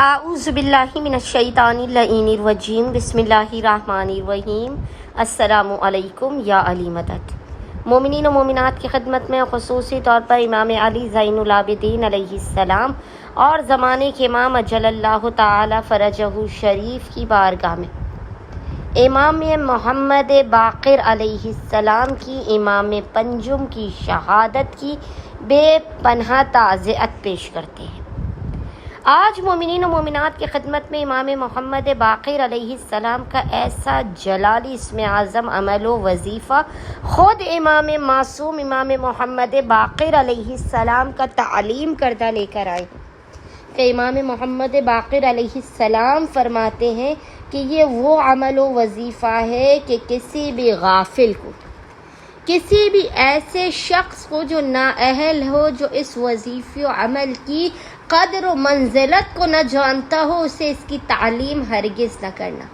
اعوذ باللہ من الشیطان اللعین الرجیم بسم اللہ الرحمن الرحیم السلام علیکم یا علی مدد۔ مومنین و مومنات کی خدمت میں خصوصی طور پر امام علی زین العابدین علیہ السلام اور زمانے کے امام اجل اللہ تعالی فرجہ شریف کی بارگاہ میں امام محمد باقر علیہ السلام کی امام پنجم کی شہادت کی بے پناہ تعزیت پیش کرتے ہیں۔ آج مومنین و مومنات کی خدمت میں امام محمد باقر علیہ السلام کا ایسا جلالی اسم اعظم عمل و وظیفہ خود امام معصوم امام محمد باقر علیہ السلام کا تعلیم کردہ لے کر آئے کہ امام محمد باقر علیہ السلام فرماتے ہیں کہ یہ وہ عمل و وظیفہ ہے کہ کسی بھی غافل کو، کسی بھی ایسے شخص کو جو نااہل ہو، جو اس وظیفے و عمل کی قدر و منزلت کو نہ جانتا ہو، اسے اس کی تعلیم ہرگز نہ کرنا۔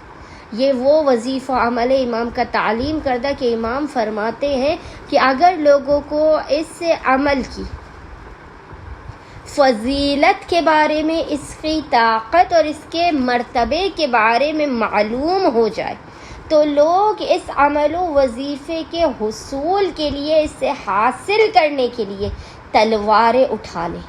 یہ وہ وظیفہ عمل امام کا تعلیم کردہ کہ امام فرماتے ہیں کہ اگر لوگوں کو اس عمل کی فضیلت کے بارے میں، اس کی طاقت اور اس کے مرتبے کے بارے میں معلوم ہو جائے تو لوگ اس عمل و وظیفے کے حصول کے لیے، اسے حاصل کرنے کے لیے تلواریں اٹھا لیں۔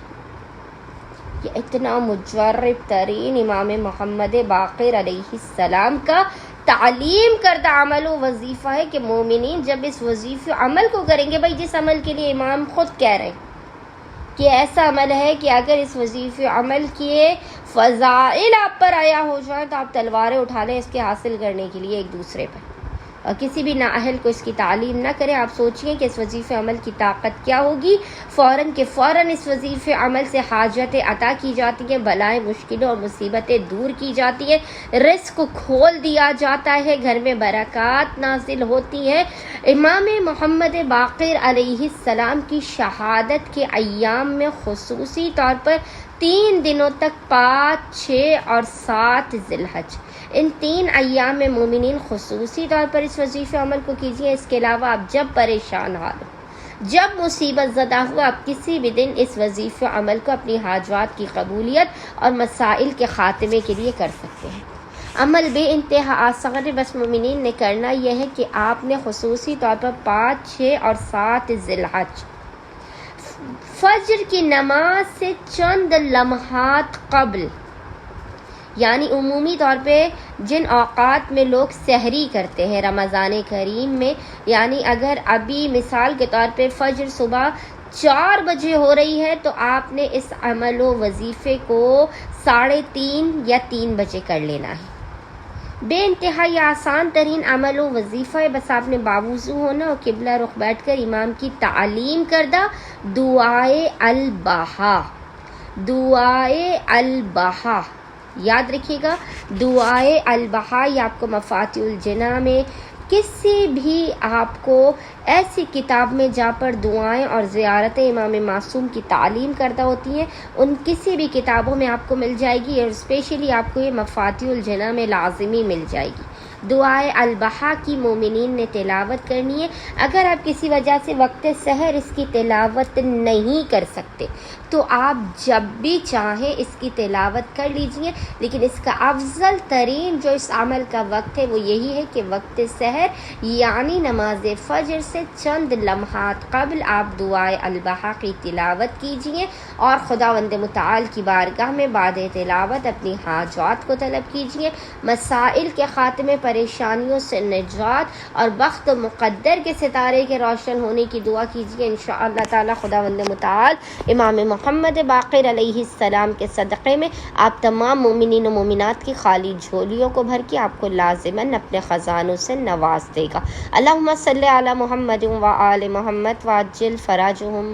یہ اتنا مجرب ترین امام محمد باقر علیہ السلام کا تعلیم کردہ عمل و وظیفہ ہے کہ مومنین جب اس وظیفے عمل کو کریں گے، بھائی جس عمل کے لیے امام خود کہہ رہے ہیں کہ ایسا عمل ہے کہ اگر اس وظیفے عمل کے فضائل آپ پر آیا ہو جائے تو آپ تلواریں اٹھا لیں اس کے حاصل کرنے کے لیے ایک دوسرے پر، اور کسی بھی نااہل کو اس کی تعلیم نہ کریں۔ آپ سوچئے کہ اس وظیفے عمل کی طاقت کیا ہوگی۔ فوراً کے فوراً اس وظیفے عمل سے حاجتیں عطا کی جاتی ہیں، بلائیں مشکلوں اور مصیبتیں دور کی جاتی ہیں، رزق کھول دیا جاتا ہے، گھر میں برکات نازل ہوتی ہیں۔ امام محمد باقر علیہ السلام کی شہادت کے ایام میں خصوصی طور پر 3 دنوں تک 5، 6 اور 7 ذی الحج، ان 3 ایام میں مومنین خصوصی طور پر اس وظیفے عمل کو کیجیے۔ اس کے علاوہ آپ جب پریشان حال ہو، جب مصیبت زدہ ہوا، آپ کسی بھی دن اس وظیفے عمل کو اپنی حاجات کی قبولیت اور مسائل کے خاتمے کے لیے کر سکتے ہیں۔ عمل بے انتہا آسان ہے، بس مومنین نے کرنا یہ ہے کہ آپ نے خصوصی طور پر 5، 6 اور 7 ذی الحج فجر کی نماز سے چند لمحات قبل، یعنی عمومی طور پہ جن اوقات میں لوگ سحری کرتے ہیں رمضان کریم میں، یعنی اگر ابھی مثال کے طور پہ فجر صبح 4 بجے ہو رہی ہے تو آپ نے اس عمل و وظیفے کو 3:30 یا 3 بجے کر لینا ہے۔ بے انتہا یہ آسان ترین عمل و وظیفہ ہے، بس آپ نے باوضو ہونا اور قبلہ رخ بیٹھ کر امام کی تعلیم کردہ دعائے البہا یاد رکھیے گا۔ دعائے البہا یہ آپ کو مفاتیح الجناح میں، کسی بھی آپ کو ایسی کتاب میں جہاں پر دعائیں اور زیارتیں امام معصوم کی تعلیم کردہ ہوتی ہیں، ان کسی بھی کتابوں میں آپ کو مل جائے گی، اور اسپیشلی آپ کو یہ مفاتیح الجناح میں لازمی مل جائے گی۔ دعائے البہا کی مومنین نے تلاوت کرنی ہے۔ اگر آپ کسی وجہ سے وقت سحر اس کی تلاوت نہیں کر سکتے تو آپ جب بھی چاہیں اس کی تلاوت کر لیجئے، لیکن اس کا افضل ترین جو اس عمل کا وقت ہے وہ یہی ہے کہ وقت سحر یعنی نماز فجر سے چند لمحات قبل آپ دعائے البہا کی تلاوت کیجئے، اور خداوند متعال کی بارگاہ میں بعد تلاوت اپنی حاجات کو طلب کیجئے، مسائل کے خاتمے، پریشانیوں سے نجات اور بخت و مقدر کے ستارے کے روشن ہونے کی دعا کیجئے۔ انشاءاللہ تعالی خداوند متعال امام محمد باقر علیہ السلام کے صدقے میں آپ تمام مومنین و مومنات کی خالی جھولیوں کو بھر کے آپ کو لازماً اپنے خزانوں سے نواز دے گا۔ اللہم صلی علی محمد و آل محمد وعجل فراجہم۔